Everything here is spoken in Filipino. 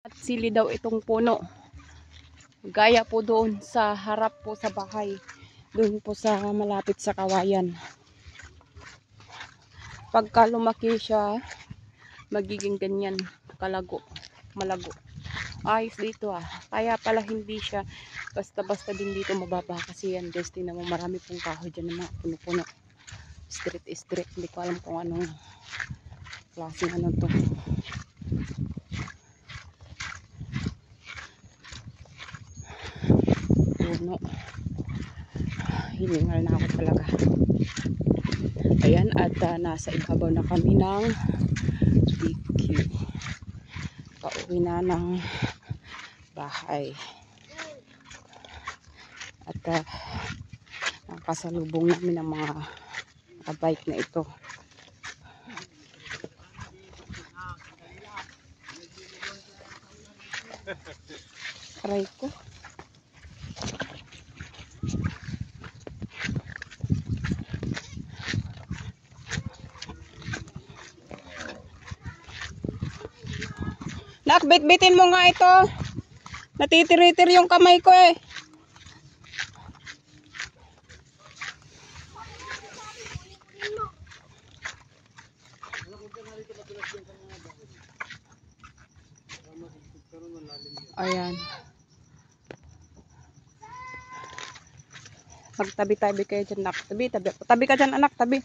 At sili daw itong puno. Gaya po doon sa harap po sa bahay. Doon po sa malapit sa kawayan. Pagka lumaki siya, magiging ganyan. Kalago. Malago. Ayos dito ah. Kaya pala hindi siya basta-basta din dito mababa. Kasi yan guys, tingnan mo marami pong kahoy dyan ng mga puno-puno. Street. Hindi ko alam kung anong klaseng ano to. Puno. Hiningal na ako talaga. Ayan, at nasa ibabaw na kami ng BQ. Pauwi na ng bahay. At nakasalubong namin ng mga bike na ito. Aray ko. Nak, bit-bitin mo nga ito. Natitiritir yung kamay ko eh. Ayan. Magtabi-tabi kayo dyan, nak. Tabi ka dyan, anak. Tabi.